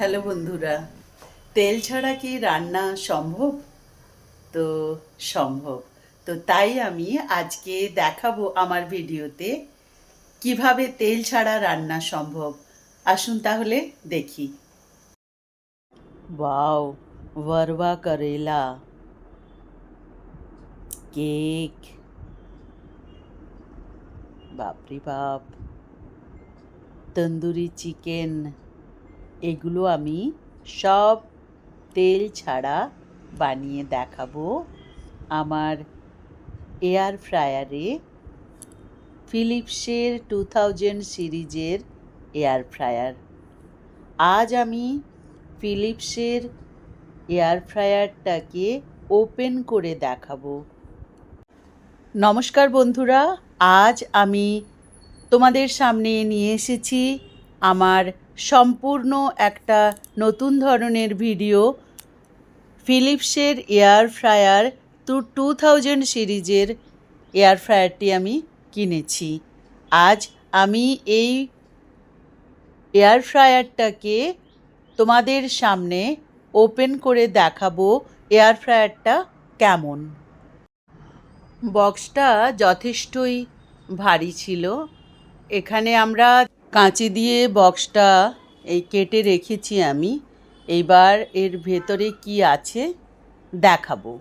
Hello বন্ধুরা, তেল ছাড়া কি রান্না সম্ভব? তো সম্ভব। তো তাই আমি আজকে দেখাবো আমার ভিডিওতে কিভাবে তেল ছাড়া রান্না সম্ভব। আসুন তাহলে দেখি। ওয়াও, ভরवा करेला, কেক, বাপরে বাপ, তন্দুরি চিকেন, এগুলো আমি সব তেল ছাড়া বানিয়ে দেখাবো আমার এয়ার ফ্রায়ারে, ফিলিপসের 2000 সিরিজের এয়ার ফ্রায়ার। আজ আমি ফিলিপসের এয়ার ফ্রায়ারটাকে ওপেন করে দেখাবো। নমস্কার বন্ধুরা, আজ আমি তোমাদের সামনে নিয়ে এসেছি আমার সম্পূর্ণ একটা নতুন ধরনের ভিডিও। ফিলিপসের এয়ার ফ্রায়ার 2000 সিরিজের এয়ার ফ্রায়ারটি আমি কিনেছি। আজ আমি এই এয়ার ফ্রায়ারটাকে তোমাদের সামনে ওপেন করে দেখাবো এয়ার ফ্রায়ারটা কেমন। বক্সটা যথেষ্টই ভারী ছিল। এখানে আমরা কাঁচি দিয়ে বক্সটা কেটে রেখেছি আমি। এইবার এর ভেতরে কি আছে দেখাবো।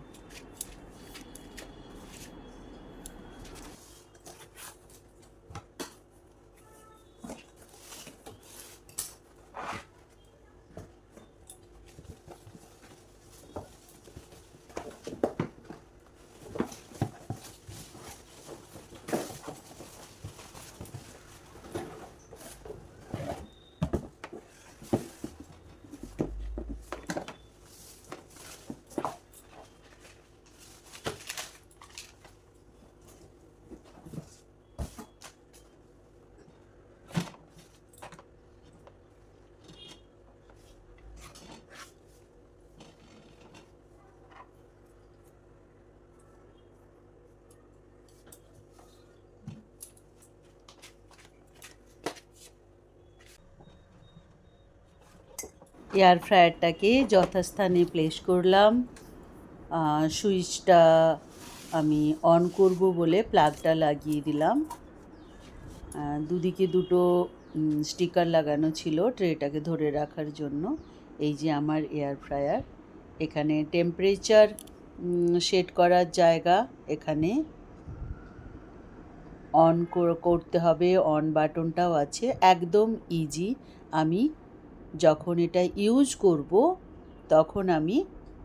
এয়ার ফ্রায়ারটাকে যথাস্থানে প্লেস করলাম। সুইচটা আমি অন করব বলে প্লাগটা লাগিয়ে দিলাম। দুদিকে দুটো স্টিকার লাগানো ছিল ট্রেটাকে ধরে রাখার জন্য। এই যে আমার এয়ার ফ্রায়ার। এখানে টেম্পারেচার সেট করার জায়গা, এখানে অন করতে হবে, অন বাটনটাও আছে। একদম ইজি। আমি যখন এটা ইউজ করব তখন আমি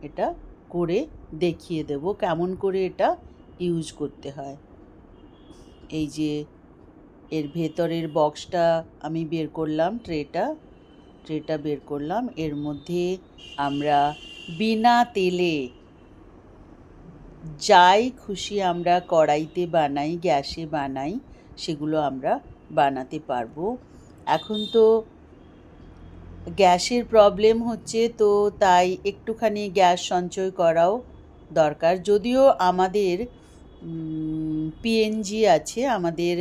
এটা করে দেখিয়ে দেব কেমন করে এটা ইউজ করতে হয়। এই যে এর ভেতরের বক্সটা আমি বের করলাম, ট্রেটা বের করলাম। এর মধ্যে আমরা বিনা তেলে যাই খুশি আমরা কড়াইতে বানাই, গ্যাসে বানাই, সেগুলো আমরা বানাতে পারবো। এখন তো গ্যাসের প্রবলেম হচ্ছে, তো তাই একটুখানি গ্যাস সঞ্চয় করাও দরকার। যদিও আমাদের পিএনজি আছে, আমাদের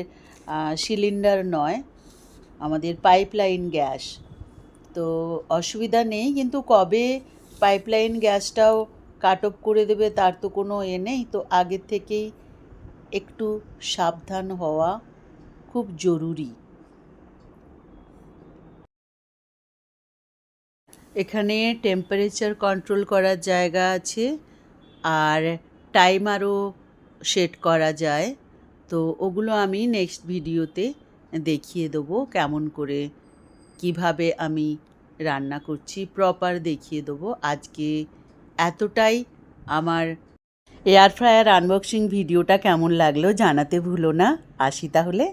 সিলিন্ডার নয়, আমাদের পাইপলাইন গ্যাস, তো অসুবিধা নেই। কিন্তু কবে পাইপলাইন গ্যাসটাও কাট অফ করে দেবে তার তো কোনো নেই। তো আগের থেকেই একটু সাবধান হওয়া খুব জরুরি। এখানে টেম্পারেচার কন্ট্রোল করার জায়গা আছে, আর টাইমারও সেট করা যায়। তো ওগুলো আমি নেক্সট ভিডিওতে দেখিয়ে দেবো কেমন করে, কিভাবে আমি রান্না করছি প্রপার দেখিয়ে দেবো। আজকে এতটাই। আমার এয়ার ফ্রায়ার আনবক্সিং ভিডিওটা কেমন লাগলো জানাতে ভুলো না। আসি তাহলে।